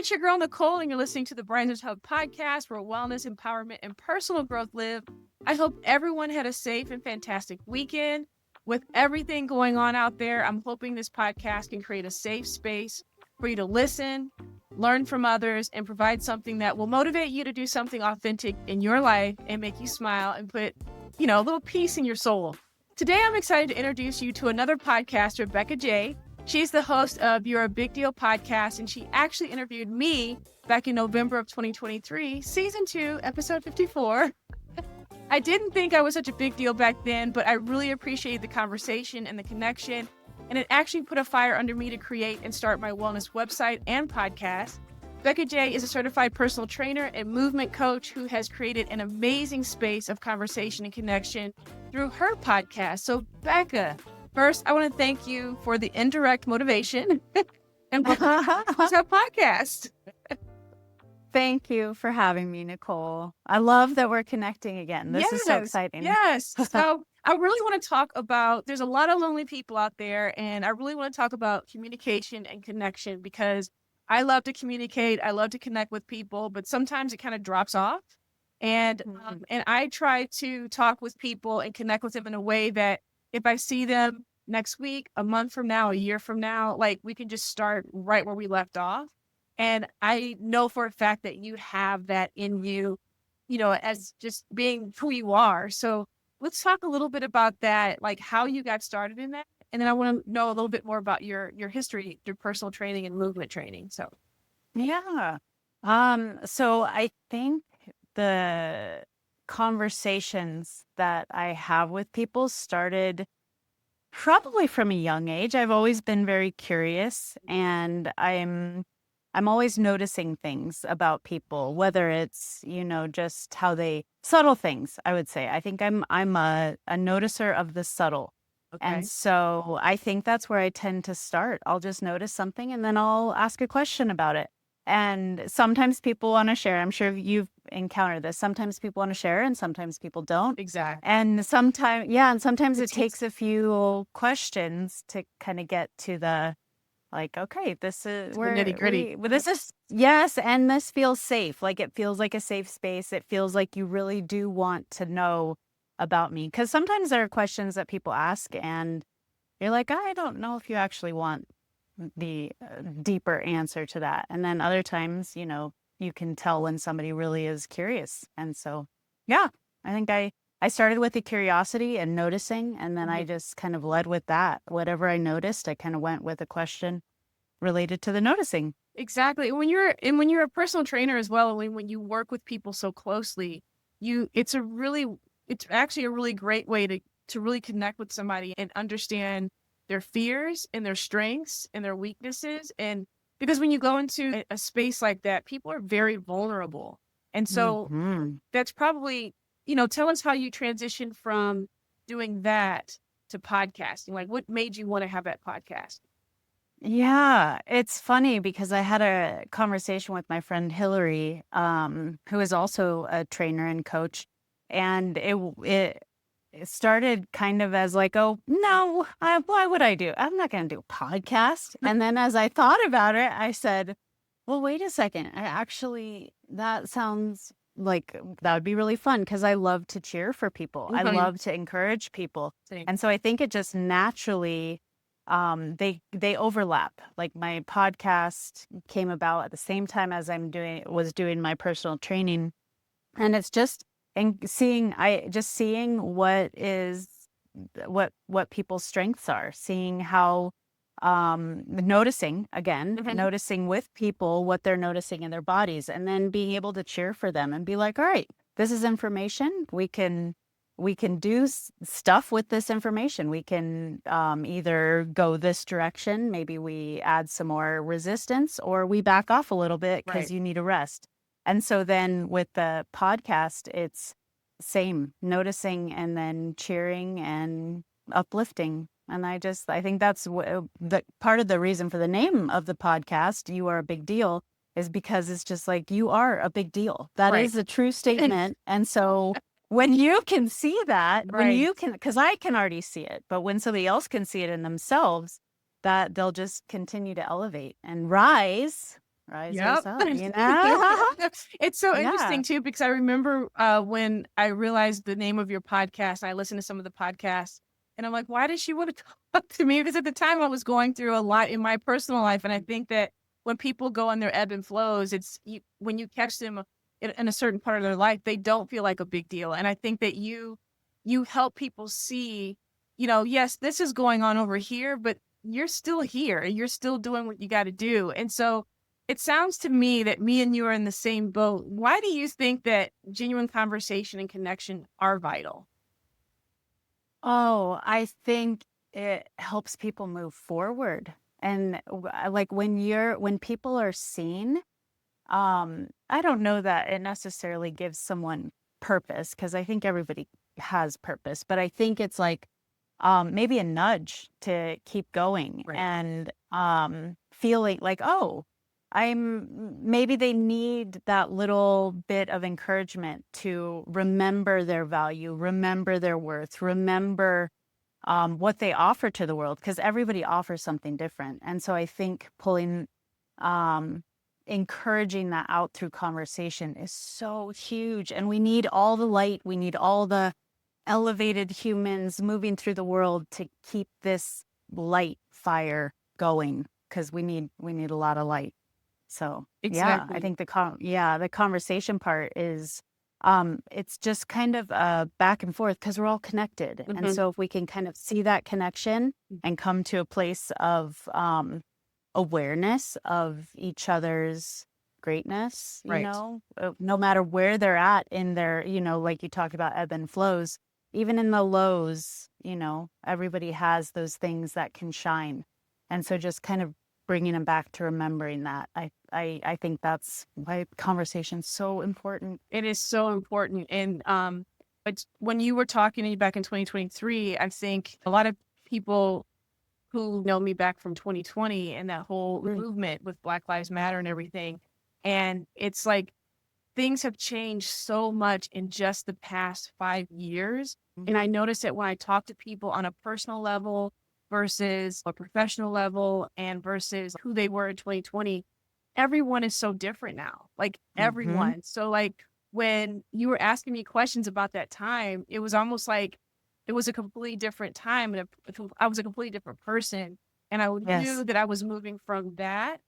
It's your girl, Nicole, and you're listening to the Branders Hub podcast where wellness, empowerment, and personal growth live. I hope everyone had a safe and fantastic weekend. With everything going on out there, I'm hoping this podcast can create a safe space for you to listen, learn from others, and provide something that will motivate you to do something authentic in your life and make you smile and put, a little peace in your soul. Today, I'm excited to introduce you to another podcaster, Becca Jay. She's the host of You're a Big Deal podcast, and she actually interviewed me back in November of 2023, season 2, episode 54. I didn't think I was such a big deal back then, but I really appreciated the conversation and the connection, and it actually put a fire under me to create and start my wellness website and podcast. Becca Jay is a certified personal trainer and movement coach who has created an amazing space of conversation and connection through her podcast. So, Becca, first, I want to thank you for the indirect motivation and for our podcast. Thank you for having me, Nicole. I love that we're connecting again. This is so exciting. Yes. So I really want to talk about, there's a lot of lonely people out there, and I really want to talk about communication and connection because I love to communicate. I love to connect with people, but sometimes it kind of drops off. And I try to talk with people and connect with them in a way that if I see them next week, a month from now, a year from now, like we can just start right where we left off. And I know for a fact that you have that in you, as just being who you are. So let's talk a little bit about that, like how you got started in that. And then I want to know a little bit more about your history, your personal training and movement training. So, yeah. So I think the conversations that I have with people started probably from a young age. I've always been very curious, and I'm always noticing things about people, whether it's, just how they subtle things, I would say. I think I'm a noticer of the subtle. okay. And so I think that's where I tend to start. I'll just notice something and then I'll ask a question about it. And sometimes people want to share. I'm sure you've encountered this. Sometimes people want to share and sometimes people don't. Exactly. And sometimes it takes a few questions to kind of get to the, like, okay, this is where nitty-gritty. This is, yes, and this feels safe. Like it feels like a safe space. It feels like you really do want to know about me. Because sometimes there are questions that people ask and you're like, I don't know if you actually want the deeper answer to that. And then other times, you can tell when somebody really is curious. And so, yeah, I think I started with the curiosity and noticing, and then I just kind of led with that. Whatever I noticed, I kind of went with a question related to the noticing. Exactly. When you're a personal trainer as well, when you work with people so closely, it's actually a really great way to really connect with somebody and understand their fears and their strengths and their weaknesses. And because when you go into a space like that, people are very vulnerable. And so that's probably, tell us how you transitioned from doing that to podcasting. Like what made you want to have that podcast? Yeah, it's funny because I had a conversation with my friend Hillary, who is also a trainer and coach. And it started kind of as like, oh, no, why would I do? I'm not going to do a podcast. And then as I thought about it, I said, well, wait a second. That sounds like that would be really fun because I love to cheer for people. I love to encourage people. Same. And so I think it just naturally, they overlap. Like my podcast came about at the same time as was doing my personal training. And it's just, and seeing what people's strengths are, seeing how, noticing with people what they're noticing in their bodies, and then being able to cheer for them and be like, all right, this is information. We can do stuff with this information. We can either go this direction. Maybe we add some more resistance, or we back off a little bit because you need a rest. And so then with the podcast, it's same, noticing and then cheering and uplifting. And I think that's the part of the reason for the name of the podcast, You Are a Big Deal, is because it's just like, you are a big deal. That is a true statement. And so when you can see that, because I can already see it, but when somebody else can see it in themselves, that they'll just continue to elevate and rise rise Yep. yours up, you know? It's so Yeah. interesting too, because I remember when I realized the name of your podcast, I listened to some of the podcasts and I'm like, why does she want to talk to me? Because at the time I was going through a lot in my personal life. And I think that when people go on their ebb and flows, when you catch them in a certain part of their life, they don't feel like a big deal. And I think that you help people see, yes, this is going on over here, but you're still here and you're still doing what you got to do. And so it sounds to me that me and you are in the same boat. Why do you think that genuine conversation and connection are vital? Oh, I think it helps people move forward. And like when people are seen, I don't know that it necessarily gives someone purpose because I think everybody has purpose, but I think it's like maybe a nudge to keep going Right. and feeling like, oh, maybe they need that little bit of encouragement to remember their value, remember their worth, remember what they offer to the world, because everybody offers something different. And so I think um, encouraging that out through conversation is so huge. And we need all the light, we need all the elevated humans moving through the world to keep this light fire going, because we need a lot of light. So yeah, I Exactly. think the conversation part is it's just kind of back and forth because we're all connected. And Hmm. so if we can kind of see that connection and come to a place of awareness of each other's greatness, Right. no matter where they're at in their, like you talked about ebb and flows, even in the lows, everybody has those things that can shine. And so just kind of bringing them back to remembering that. I think that's why conversation's so important. It is so important. And but when you were talking to me back in 2023, I think a lot of people who know me back from 2020 and that whole Mm. movement with Black Lives Matter and everything. And it's like things have changed so much in just the past 5 years. And I noticed that when I talk to people on a personal level versus a professional level and versus who they were in 2020, everyone is so different now. Like Mm-hmm. everyone. So like when you were asking me questions about that time, it was almost like it was a completely different time and I was a completely different person. And I Yes. knew that I was moving from that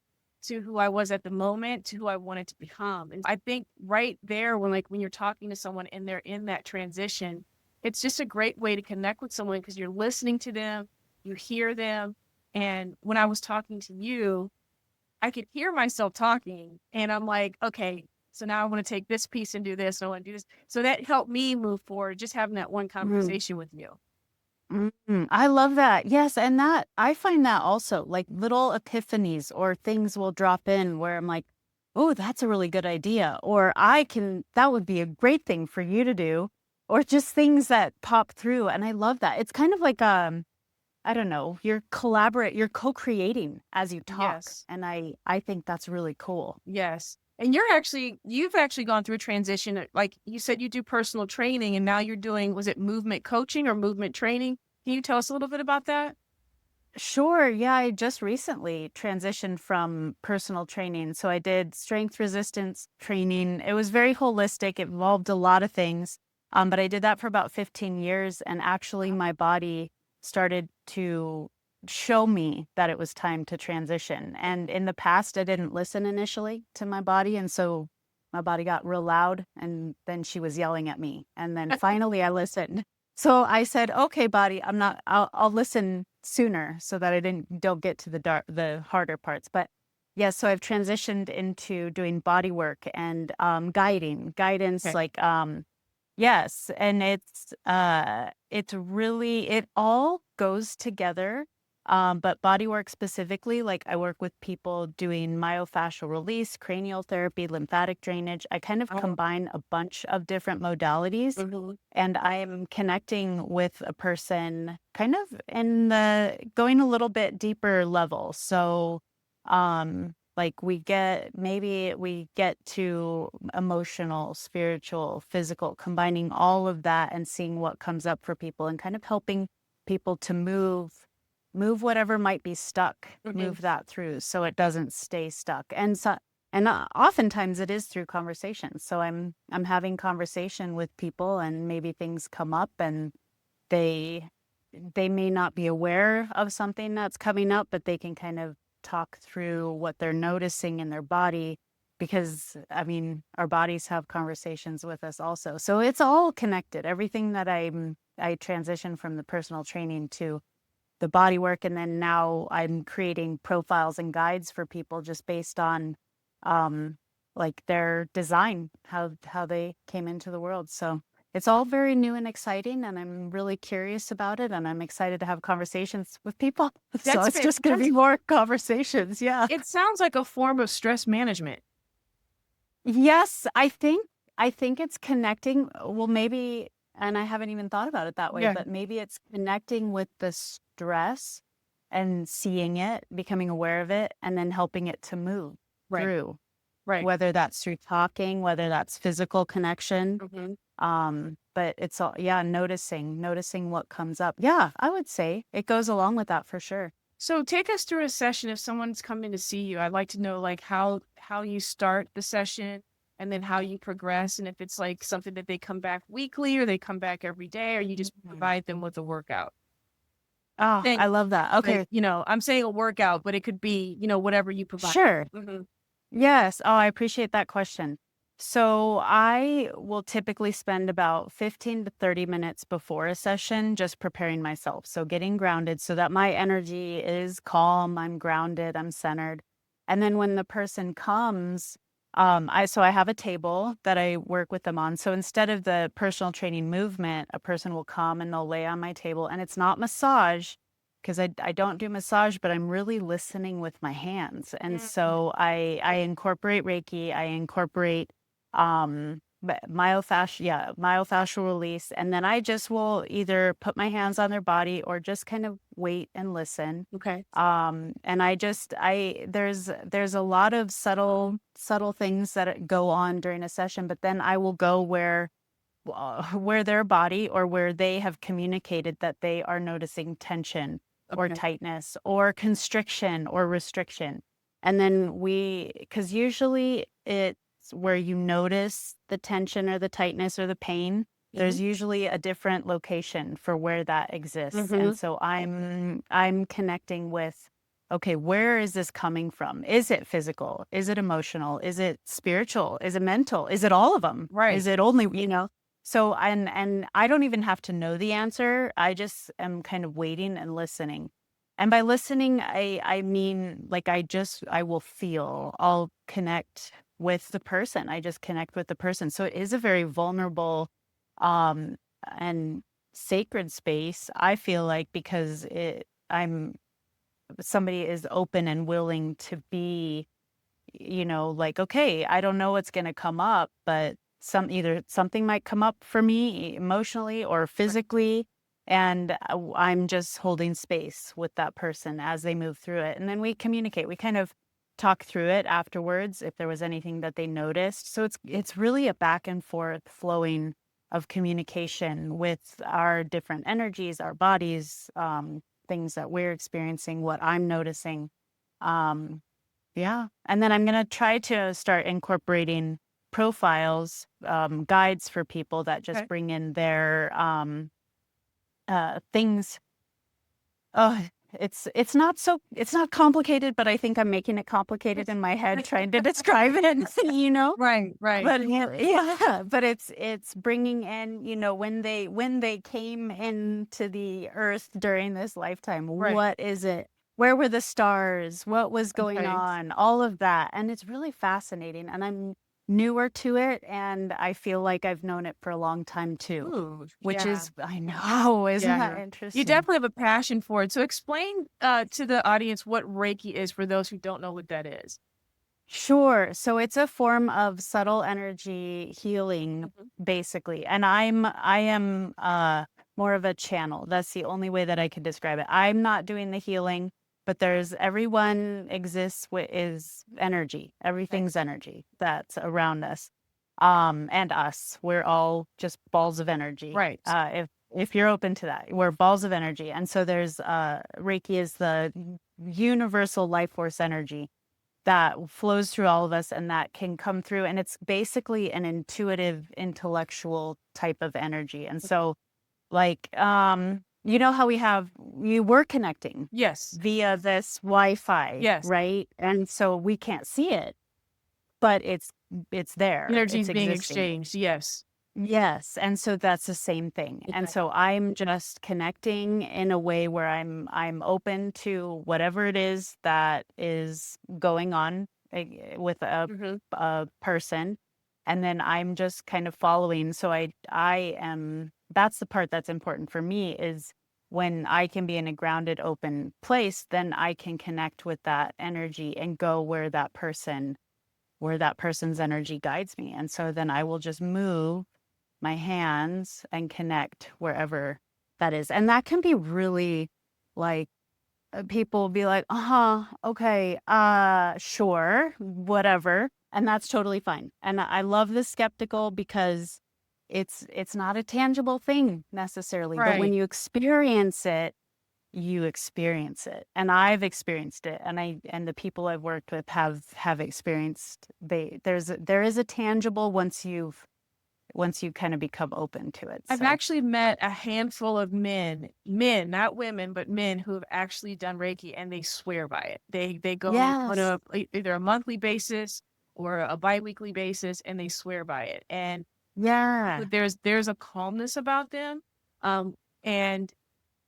to who I was at the moment to who I wanted to become. And I think right there when you're talking to someone and they're in that transition, it's just a great way to connect with someone because you're listening to them, you hear them. And when I was talking to you, I could hear myself talking and I'm like, okay, so now I want to take this piece and do this. And I want to do this. So that helped me move forward, just having that one conversation with you. I love that. Yes, and that I find that also like little epiphanies or things will drop in where I'm like, "Oh, that's a really good idea," or that would be a great thing for you to do, or just things that pop through, and I love that. It's kind of like I don't know, you're co-creating as you talk, Yes. and I think that's really cool. Yes. And you've actually gone through a transition. Like you said, you do personal training and now you're doing, was it movement coaching or movement training? Can you tell us a little bit about that? Sure. Yeah, I just recently transitioned from personal training. So I did strength resistance training. It was very holistic. It involved a lot of things. But I did that for about 15 years. And actually, my body started to show me that it was time to transition. And in the past, I didn't listen initially to my body. And so my body got real loud. And then she was yelling at me. And then finally, I listened. So I said, "Okay, body, I'll listen sooner so that I don't get to the harder parts." But yeah, so I've transitioned into doing body work and guidance, Okay. like yes, and it's really it all goes together. But bodywork specifically, like I work with people doing myofascial release, cranial therapy, lymphatic drainage. I kind of Oh, combine a bunch of different modalities, mhm. and I'm connecting with a person kind of in the going a little bit deeper level. So like maybe we get to emotional, spiritual, physical, combining all of that and seeing what comes up for people and kind of helping people to move whatever might be stuck, Mhm. move that through so it doesn't stay stuck. And so And oftentimes it is through conversations. So I'm having conversation with people, and maybe things come up, and they they may not be aware of something that's coming up, but they can kind of talk through what they're noticing in their body, because I mean, our bodies have conversations with us also. So it's all connected. Everything that I transitioned from the personal training to the body work, and then now I'm creating profiles and guides for people just based on um like their design, how they came into the world. So it's all very new and exciting, and I'm really curious about it, and I'm excited to have conversations with people. So That's it's just going to be fantastic. more conversations. Yeah. It sounds like a form of stress management. Yes, I think it's connecting. Well, maybe, and I haven't even thought about it that way, Yeah. but maybe it's connecting with the stress and seeing it, becoming aware of it, and then helping it to move Right. through, Right. whether that's through talking, whether that's physical connection. Mhm. But it's all, yeah, noticing what comes up. Yeah, I would say it goes along with that for sure. So take us through a session if someone's coming to see you. I'd like to know like how you start the session and then how you progress, and if it's like something that they come back weekly or they come back every day or you just Mhm. provide them with a workout. Oh, Then I love that. like, Okay, I'm saying a workout, but it could be, whatever you provide. sure. Mhm. Yes. Oh, I appreciate that question. So I will typically spend about 15 to 30 minutes before a session just preparing myself. So getting grounded so that my energy is calm, I'm grounded, I'm centered. And then when the person comes, I have a table that I work with them on. So instead of the personal training movement, a person will come and they'll lay on my table, and it's not massage, because I don't do massage, but I'm really listening with my hands. And Mm. so I incorporate Reiki, I incorporate myofascial release, and then I just will either put my hands on their body or just kind of wait and listen. Okay. And there's a lot of subtle things that go on during a session, but then I will go where their body or where they have communicated that they are noticing tension or Okay. tightness or constriction or restriction. And then because usually it's where you notice the tension or the tightness or the pain, Mhm. there's usually a different location for where that exists. And Mhm. so I'm connecting with, okay, where is this coming from? Is it physical? Is it emotional? Is it spiritual? Is it mental? Is it all of them? Right. Is it only? So and I don't even have to know the answer. I just am kind of waiting and listening. And by listening, I mean like I will feel, I'll connect with the person. I just connect with the person. So it is a very vulnerable um and sacred space, I feel like, because I'm somebody is open and willing to be, like, okay, I don't know what's going to come up, but either something might come up for me emotionally or physically. And I'm just holding space with that person as they move through it. And then we communicate. We kind of talk through it afterwards if there was anything that they noticed. So it's really a back and forth flowing of communication with our different energies, our bodies, things that we're experiencing, what I'm noticing. Um, yeah. And then I'm going to try to start incorporating profiles, guides for people that just Okay. bring in their things. Oh, it's not complicated, but I think I'm making it complicated in my head trying to describe it. Right. Right. But yeah, but it's bringing in, when they came into the earth during this lifetime, Right. what is it? Where were the stars? What was going Okay. on? All of that. And it's really fascinating. And I'm newer to it, and I feel like I've known it for a long time too, Ooh, which yeah. is, I know, isn't that Yeah. You interesting? definitely have a passion for it. So explain to the audience what Reiki is for those who don't know what that is. Sure. So it's a form of subtle energy healing, Mhm. basically. And I am more of a channel. That's the only way that I could describe it. I'm not doing the healing, but everyone exists with is energy. Okay. Everything's energy that's around us. And us. We're all just balls of energy. Right. If you're open to that, we're balls of energy. And so there's Reiki is the universal life force energy that flows through all of us and that can come through. And it's basically an intuitive, intellectual type of energy. And so, like, you know how we were connecting Yes. via this Wi-Fi, Yes. right? And so we can't see it, but it's there. Energy It's is being existing. exchanged. Yes. Yes, and so that's the same thing. And Exactly. so I'm just connecting in a way where I'm open to whatever it is that is going on with Mm-hmm. a person, and then I'm just kind of following. So I am that's the part that's important for me is when I can be in a grounded, open place, then I can connect with that energy and go where that person's energy guides me. And so then I will just move my hands and connect wherever that is. And that can be really like people will be like, okay, sure, whatever. And that's totally fine. And I love the skeptical because it's not a tangible thing necessarily, but when Right. you experience it. And I've experienced it. And the people I've worked with have experienced there is a tangible once you kind of become open to it. I've So actually met a handful of men, not women, but men who have actually done Reiki and they swear by it. They go on yes. either a monthly basis or a biweekly basis and they swear by it. And Yeah. there's a calmness about them. Um, and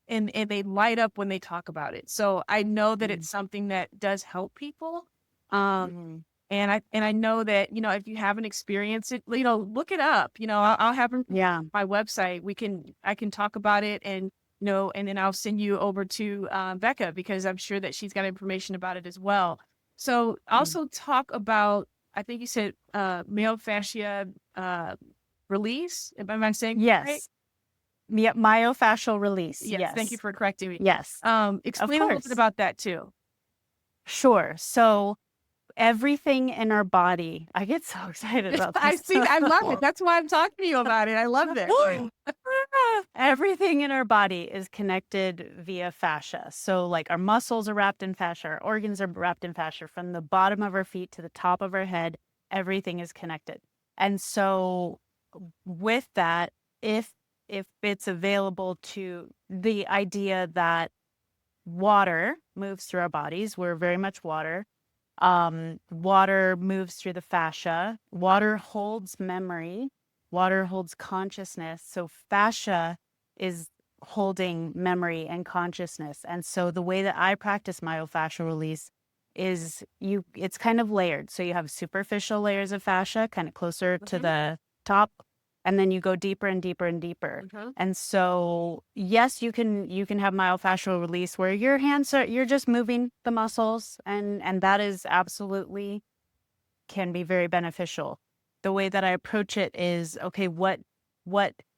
and they light up when they talk about it. So I know that Mm, it's something that does help people. Um, mm, and I know that, if you haven't experienced it, look it up. I'll have yeah. my website. I can talk about it and, and then I'll send you over to Becca because I'm sure that she's got information about it as well. So Mm. also talk about, I think you said male fascia release. Am I saying that right? Yes. Yeah, myofascial release. Yes. Thank you Yes. for correcting me. Yes. Of Explain a little bit course. about that too. Sure. So everything in our body, I get so excited about I this. see. I love it. That's why I'm talking to you about it. I love this. Everything in our body is connected via fascia. So, like our muscles are wrapped in fascia, our organs are wrapped in fascia. From the bottom of our feet to the top of our head, everything is connected. And so, with that, if it's available to the idea that water moves through our bodies, we're very much water. Water moves through the fascia. Water holds memory. Water holds consciousness. So fascia is holding memory and consciousness. And so the way that I practice myofascial release is it's kind of layered. So you have superficial layers of fascia, kind of closer to Mhm, the top, and then you go deeper and deeper and deeper. mhm. And so, yes, you can have myofascial release where your hands you're just moving the muscles, and that is absolutely can be very beneficial. The way that I approach it is, okay, what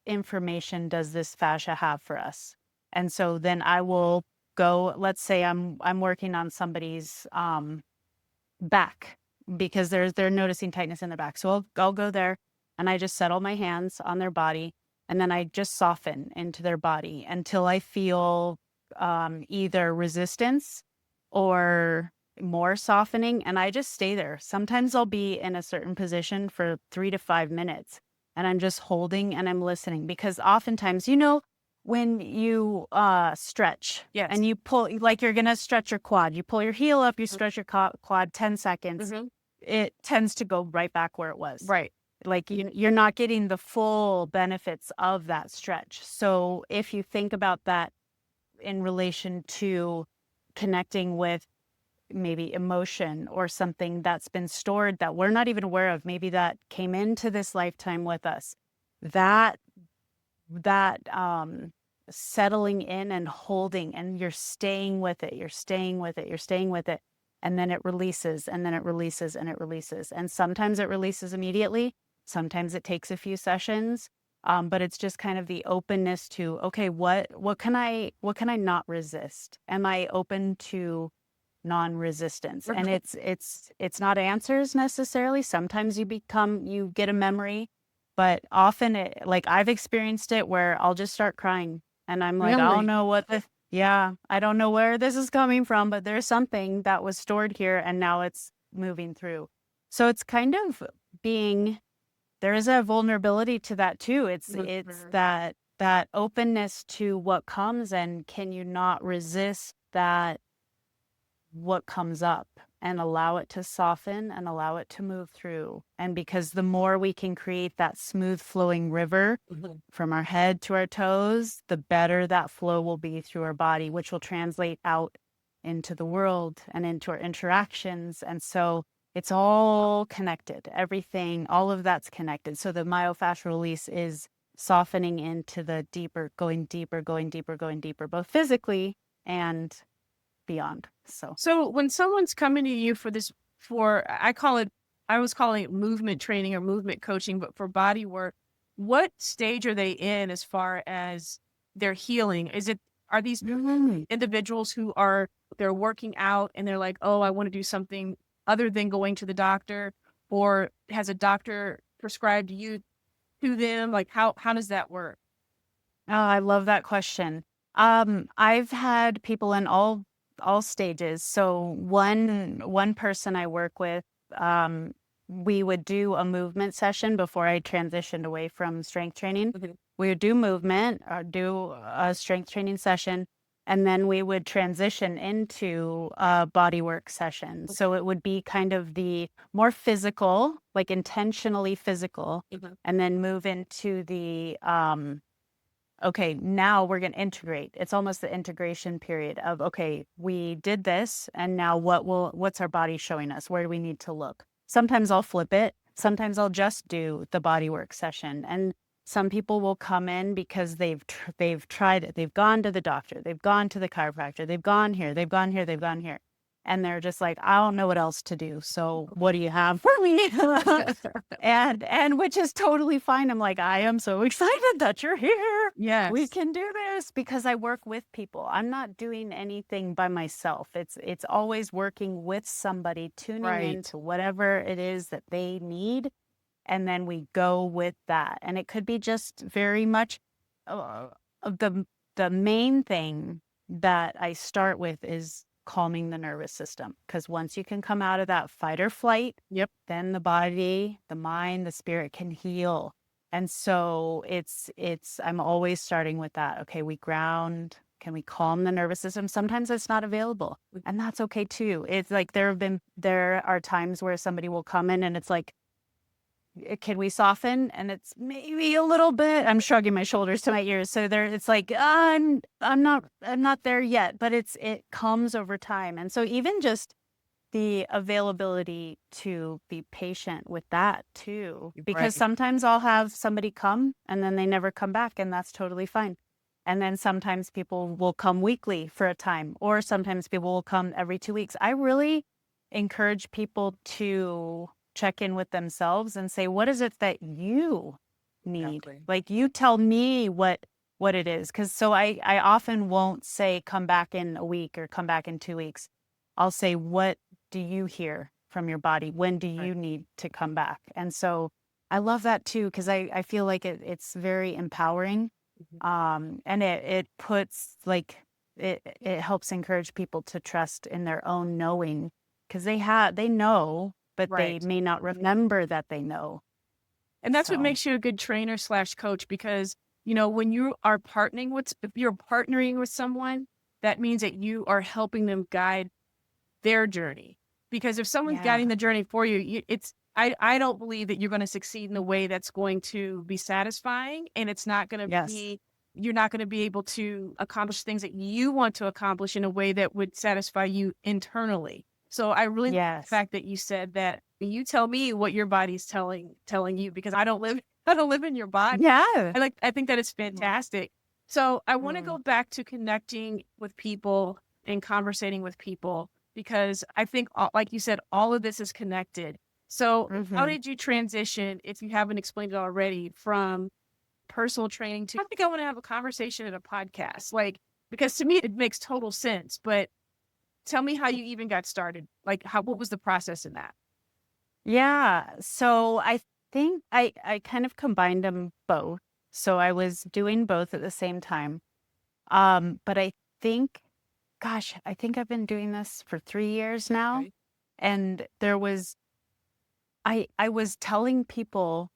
information does this fascia have for us? And so then I will go, let's say I'm working on somebody's back because they're noticing tightness in their back. So I'll go there and I just settle my hands on their body and then I just soften into their body until I feel either resistance or more softening, and I just stay there. Sometimes I'll be in a certain position for 3 to 5 minutes and I'm just holding and I'm listening because oftentimes, when you stretch Yes. and you pull, like you're going to stretch your quad, you pull your heel up, you stretch your quad 10 seconds, Mhm. it tends to go right back where it was. Right. Like you're not getting the full benefits of that stretch. So if you think about that in relation to connecting with maybe emotion or something that's been stored that we're not even aware of, maybe that came into this lifetime with us, that settling in and holding, and you're staying with it, you're staying with it, you're staying with it, and then it releases, and then it releases, and it releases. And sometimes it releases immediately, sometimes it takes a few sessions. But it's just kind of the openness to, okay, what can I not resist? Am I open to non-resistance? And Mhm. it's not answers necessarily. Sometimes you get a memory, but often like I've experienced it where I'll just start crying and I'm like, I don't Really? know I don't know where this is coming from, but there's something that was stored here and now it's moving through. So it's kind of being, there is a vulnerability to that too. It's that openness to what comes, and can you not resist that, what comes up, and allow it to soften and allow it to move through. And because the more we can create that smooth flowing river from our head to our toes, the better that flow will be through our body, which will translate out into the world and into our interactions. And so it's all connected. Everything, all of that's connected. So the myofascial release is softening into the deeper, going deeper, going deeper, going deeper, both physically and beyond. So when someone's coming to you for this, I was calling it movement training or movement coaching, but for body work, what stage are they in as far as their healing? Are these individuals they're working out and they're like, oh, I want to do something other than going to the doctor, or has a doctor prescribed you to them? Like how does that work? Oh, I love that question. I've had people in all stages. So one person I work with, we would do a movement session before I transitioned away from strength training. We would do movement or do a strength training session, and then we would transition into a body work session. So it would be kind of the more physical, like intentionally physical, and then move into the okay, now we're going to integrate. It's almost the integration period of, okay, we did this, and now what's our body showing us? Where do we need to look? Sometimes I'll flip it. Sometimes I'll just do the body work session. And some people will come in because they've tried it. They've gone to the doctor. They've gone to the chiropractor. They've gone here. They've gone here. They've gone here. And they're just like, I don't know what else to do. So what do you have for me? and which is totally fine. I'm like, I am so excited that you're here. Yes. We can do this because I work with people. I'm not doing anything by myself. It's always working with somebody, tuning into whatever it is that they need. And then we go with that. And it could be just very much the main thing that I start with is calming the nervous system, because once you can come out of that fight or flight, then the body, the mind, the spirit can heal. And so I'm always starting with that. Okay, we ground. Can we calm the nervous system? Sometimes it's not available, and that's okay too. It's like there are times where somebody will come in and it's like, can we soften? And it's maybe a little bit. I'm shrugging my shoulders to my ears. So it's like, I'm not there yet, but it comes over time. And so even just the availability to be patient with that too, because sometimes I'll have somebody come and then they never come back, and that's totally fine. And then sometimes people will come weekly for a time, or sometimes people will come every 2 weeks. I really encourage people to check in with themselves and say, what is it that you need? Like, you tell me what it is. Because so I often won't say, come back in a week or come back in 2 weeks. I'll say, what do you hear from your body? When do you need to come back? And so I love that too, because I feel like it's very empowering. And it puts like, it helps encourage people to trust in their own knowing, because they know, but they may not remember that they know. And that's what makes you a good trainer / coach, because, when if you're partnering with someone, that means that you are helping them guide their journey. Because if someone's guiding the journey for you, I don't believe that you're going to succeed in a way that's going to be satisfying, and it's not going to be, you're not going to be able to accomplish things that you want to accomplish in a way that would satisfy you internally. So I really like the fact that you said that you tell me what your body's telling you, because I don't live in your body. I think that it's fantastic. So I want to go back to connecting with people and conversating with people, because I think, like you said, all of this is connected. So how did you transition, if you haven't explained it already, from personal training to, I think I want to have a conversation in a podcast, because to me it makes total sense, but tell me how you even got started. What was the process in that? Yeah. So I think I kind of combined them both. So I was doing both at the same time. But I think I've been doing this for 3 years now. And there was, I was telling people,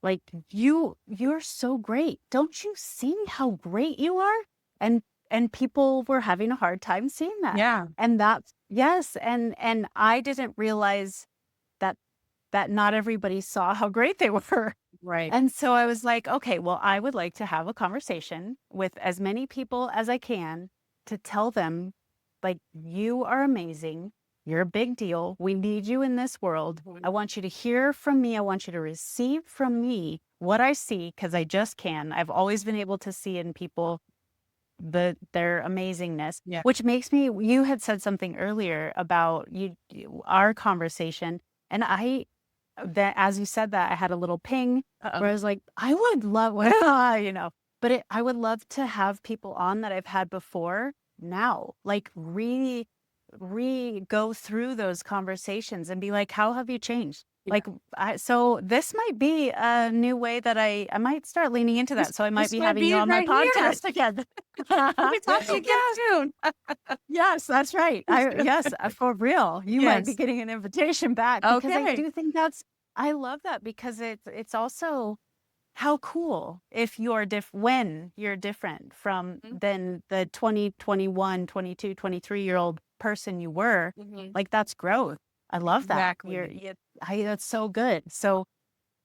like, you're so great. Don't you see how great you are? And people were having a hard time seeing that. Yeah. And that's, yes. And I didn't realize that not everybody saw how great they were. Right. And so I was like, okay, well, I would like to have a conversation with as many people as I can to tell them, like, you are amazing. You're a big deal. We need you in this world. I want you to hear from me. I want you to receive from me what I see, because I just can. I've always been able to see in people their amazingness, Yeah. which makes me, you had said something earlier about our conversation. And that as you said that, I had a little ping where I was like, I would love, but I would love to have people on that I've had before now, like go through those conversations and be like, how have you changed? Yeah. Like, so this might be a new way that I might start leaning into that. So I might This be might having be you it on my right here. podcast again. We'll be talking again soon. Yes, that's right. Yes, for real. You might be Yes. getting an invitation back, because I Okay. do think I love that, because it's also how cool if you're when you're different from than the 20, 21, 22, 23-year-old person you were. Like, that's growth. I love that. Exactly. That's so good. So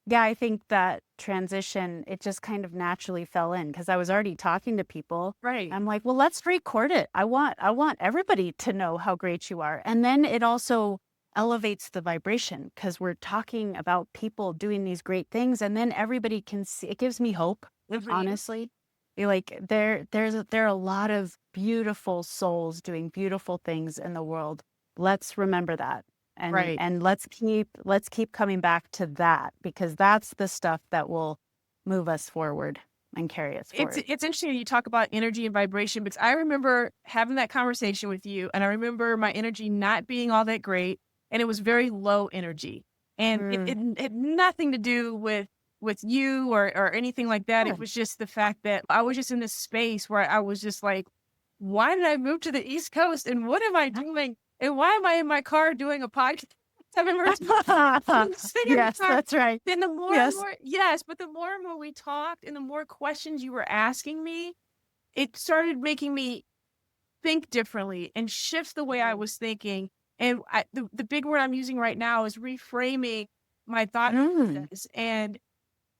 yeah, I think that transition, it just kind of naturally fell in, because I was already talking to people. Right. I'm like, well, let's record it. I want everybody to know how great you are. And then it also elevates the vibration, because we're talking about people doing these great things, and then everybody can see. It gives me hope, honestly. Like, there are a lot of beautiful souls doing beautiful things in the world. Let's remember that. Right. And let's keep coming back to that, because that's the stuff that will move us forward and carry us forward. It's interesting you talk about energy and vibration, because I remember having that conversation with you, and I remember my energy not being all that great, and it was very low energy, and it had nothing to do with you or anything like that. It was just the fact that I was just in this space where I was just like, why did I move to the East Coast, and what am I doing, and why am I in my car doing a podcast? I remember Yes, that's right. then the more Yes. and more, yes, but the more and more we talked and the more questions you were asking me, it started making me think differently and shift the way I was thinking. And the big word I'm using right now is reframing my thought process. And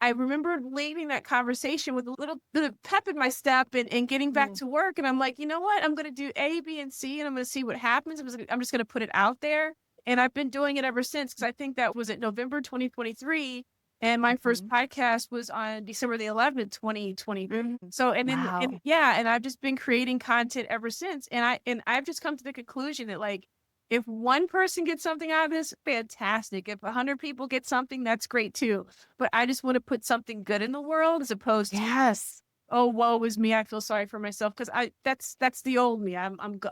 I remember leaving that conversation with a little bit of pep in my step and getting back to work. And I'm like, you know what? I'm going to do A, B, and C, and I'm going to see what happens. I'm just going to put it out there. And I've been doing it ever since, because I think that was in November 2023. And my first podcast was on December the 11th, 2020. So, and then, Wow. and I've just been creating content ever since. And I've just come to the conclusion that, like, if one person gets something out of this, fantastic. If 100 people get something, that's great too. But I just want to put something good in the world, as opposed to, Yes. oh, woe is me, I feel sorry for myself, because that's the old me.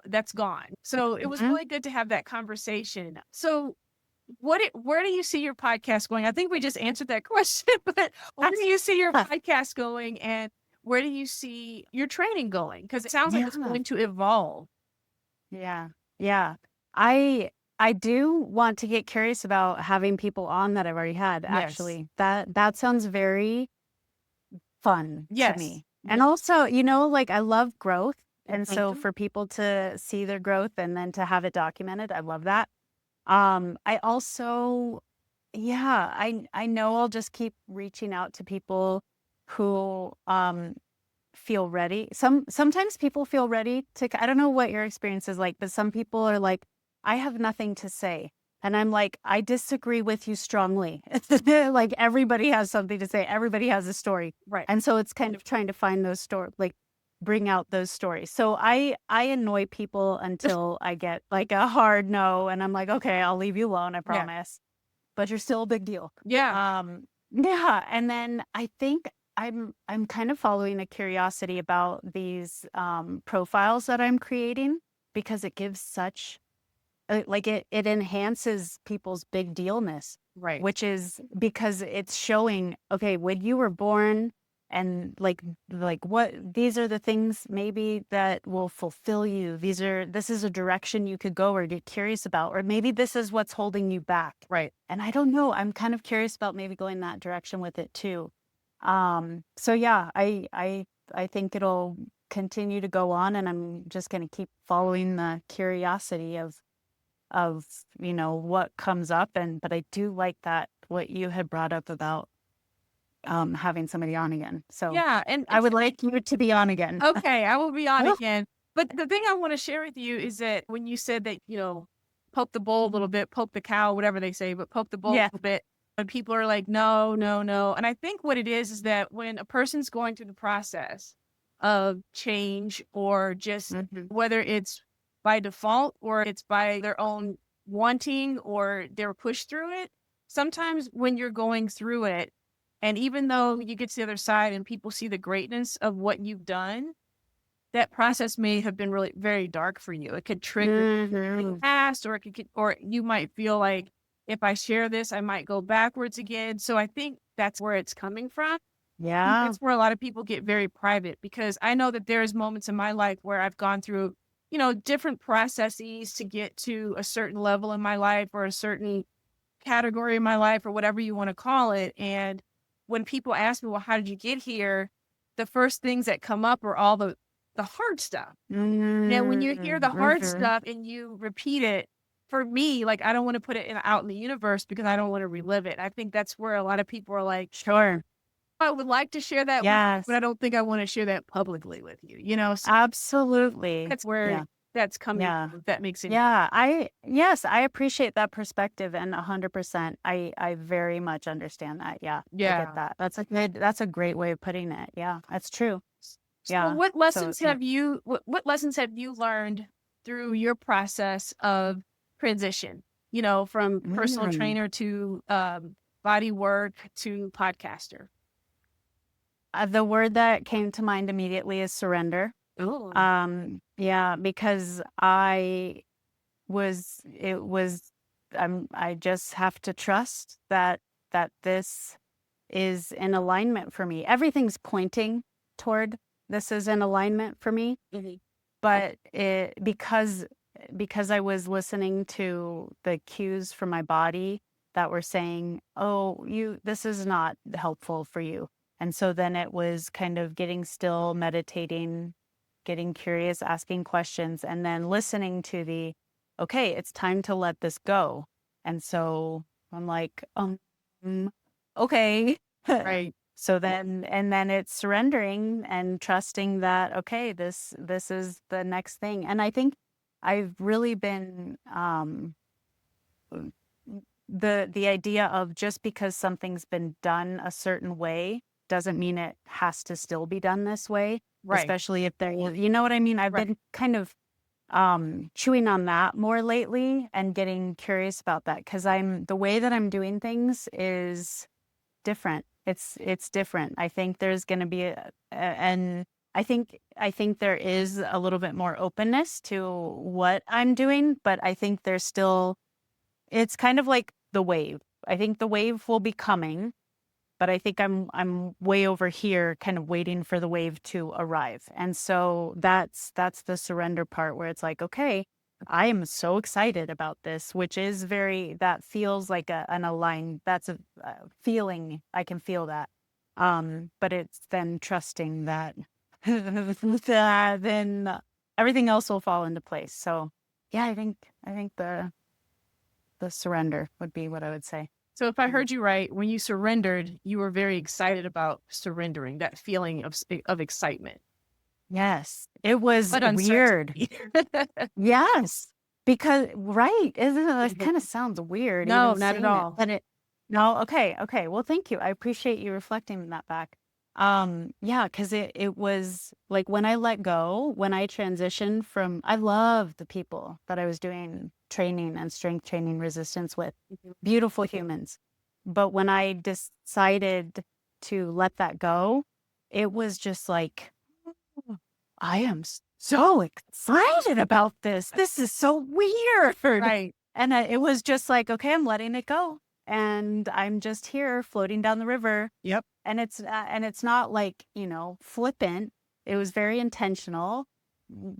That's gone. So it was really good to have that conversation. So where do you see your podcast going? I think we just answered that question, but where do you see your podcast going, and where do you see your training going? Because it sounds like it's going to evolve. Yeah. Yeah. I do want to get curious about having people on that I've already had, actually. That sounds very fun to me. And also, like, I love growth. And so for people to see their growth and then to have it documented, I love that. I also, I know I'll just keep reaching out to people who feel ready. Sometimes people feel ready to, I don't know what your experience is like, but some people are like, I have nothing to say. And I'm like, I disagree with you strongly. Like, everybody has something to say. Everybody has a story. Right. And so it's kind of trying to find those stories, like, bring out those stories. So I annoy people until I get like a hard no, and I'm like, okay, I'll leave you alone, I promise. But you're still a big deal. Yeah. Yeah. And then I think I'm kind of following a curiosity about these profiles that I'm creating, because it gives such like, it enhances people's big dealness, Right. which is because it's showing, okay, when you were born, and like what these are the things maybe that will fulfill you. This is a direction you could go or get curious about, or maybe this is what's holding you back. Right. And I don't know, I'm kind of curious about maybe going that direction with it too. So yeah, I think it'll continue to go on, and I'm just going to keep following the curiosity of what comes up. But I do like that what you had brought up about having somebody on again. So Yeah, and I would like you to be on again. okay, I will be on Oh, again. But the thing I want to share with you is that when you said that, poke the bull a little bit, poke the cow, whatever they say, but poke the bull a yeah. little bit, and people are like, no, no, no. And I think what it is that when a person's going through the process of change, or just Mhm. whether it's by default or it's by their own wanting or they're pushed through it, sometimes when you're going through it, and even though you get to the other side and people see the greatness of what you've done, that process may have been really very dark for you. It could trigger the Mhm. past, or or you might feel like, if I share this, I might go backwards again. So I think that's where it's coming from. And Yeah. that's where a lot of people get very private, because I know that there's moments in my life where I've gone through, different processes to get to a certain level in my life, or a certain category in my life, or whatever you want to call it. And when people ask me, well, how did you get here? The first things that come up are all the hard stuff. Now, when you hear the hard Mhm. stuff and you repeat it, for me, like, I don't want to put it out in the universe because I don't want to relive it. I think that's where a lot of people are like, Sure. I would like to share that with you, but I Yes. don't think I want to share that publicly with you, So Absolutely. that's where Yeah. that's coming Yeah. from, if that makes any. Yeah, yes, I appreciate that perspective, and 100%. I very much understand that. Yeah, I get Yeah. that. That's a great way of putting it. Yeah, that's true. So Yeah. what So lessons yeah. have you what lessons have you learned through your process of transition? From personal Mm. trainer to body work to podcaster. The word that came to mind immediately is surrender. Oh. Yeah, because I just have to trust that this is in alignment for me. Everything's pointing toward this is in alignment for me, Mhm. but because I was listening to the cues from my body that were saying, "Oh, this is not helpful for you." And so then it was kind of getting still, meditating, getting curious, asking questions, and then listening to okay, it's time to let this go. And so I'm like, okay. Right. And then it's surrendering and trusting that, okay, this is the next thing. And I think I've really been the idea of just because something's been done a certain way doesn't mean it has to still be done this way, Right. especially if you know what I mean? I've Right. been kind of chewing on that more lately and getting curious about that, because the way that I'm doing things is different. It's different. I think there's going to be and I think there is a little bit more openness to what I'm doing, but I think there's still it's kind of like the wave. I think the wave will be coming, but I think I'm way over here kind of waiting for the wave to arrive. And so that's the surrender part, where it's like, okay, I am so excited about this, which is that feels like an align, that's a feeling. I can feel that. But it's then trusting that, then everything else will fall into place. So yeah, I think the surrender would be what I would say. So if I Mm. heard you right, when you surrendered, you were very excited about surrendering, that feeling of excitement, Yes, it was but weird. uncertainty. Yes, because right, isn't it? It Mhm. kind of sounds weird No, even not at saying it, all. but no, okay, okay. Well, thank you. I appreciate you reflecting that back. Yeah, because it was like when I let go, when I transitioned I love the people that I was doing training and strength training resistance with, Mhm. beautiful humans. But when I decided to let that go, it was just like, I am so excited about this. This is so weird. Right. And it was just like, okay, I'm letting it go. and I'm just here floating down the river. Yep. And it's not like, flippant. It was very intentional,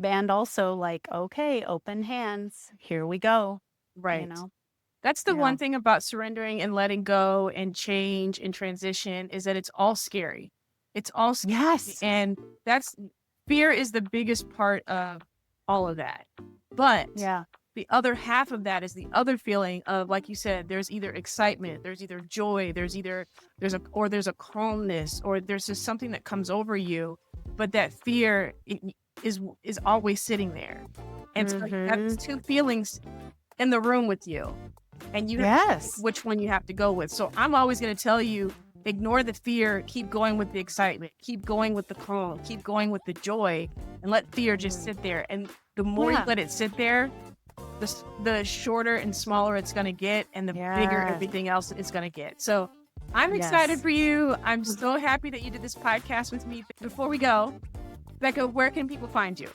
and also like, okay, open hands, here we go. Right. That's the one Yeah. thing about surrendering and letting go and change and transition is that it's all scary. It's all scary. Yes. And fear is the biggest part of all of that. But Yeah. the other half of that is the other feeling of, like you said, there's either excitement, there's either joy, there's a calmness, or there's just something that comes over you. But that fear is always sitting there. And so you have these two feelings in the room with you. And you have to pick which one you have to go with. So I'm always going to tell you, ignore the fear, keep going with the excitement, keep going with the calm, keep going with the joy, and let fear just sit there. And the more you let it sit there, the shorter and smaller it's going to get, and the bigger everything else is going to get. So I'm excited for you. I'm so happy that you did this podcast with me. Before we go, Becca, where can people find you?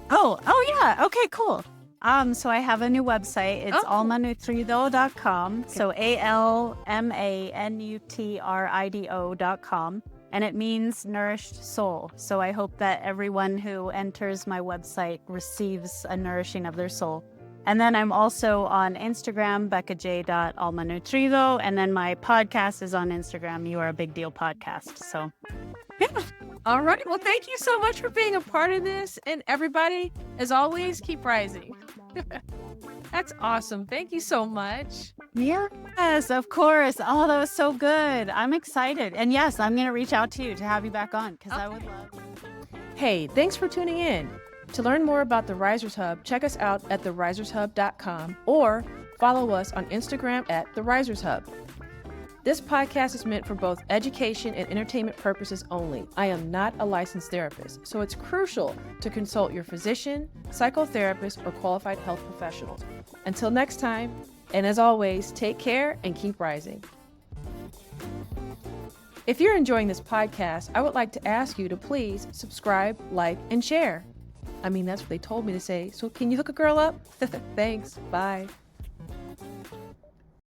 Oh yeah. Okay, cool. So I have a new website. It's almanutrido.com. So ALMANUTRIDO.com. And it means nourished soul. So I hope that everyone who enters my website receives a nourishing of their soul. And then I'm also on Instagram, beccaj.almanutrido. And then my podcast is on Instagram, You Are a Big Deal Podcast. So yeah. All right. Well, thank you so much for being a part of this. And everybody, as always, keep rising. That's awesome. Thank you so much. Yes, of course. Oh, that was so good. I'm excited. And yes, I'm going to reach out to you to have you back on because I would love. Hey, thanks for tuning in. To learn more about the Risers Hub, check us out at therisershub.com or follow us on Instagram at The Risers Hub. This podcast is meant for both education and entertainment purposes only. I am not a licensed therapist, so it's crucial to consult your physician, psychotherapist, or qualified health professionals. Until next time, and as always, take care and keep rising. If you're enjoying this podcast, I would like to ask you to please subscribe, like, and share. I mean, that's what they told me to say. So can you hook a girl up? Thanks. Bye.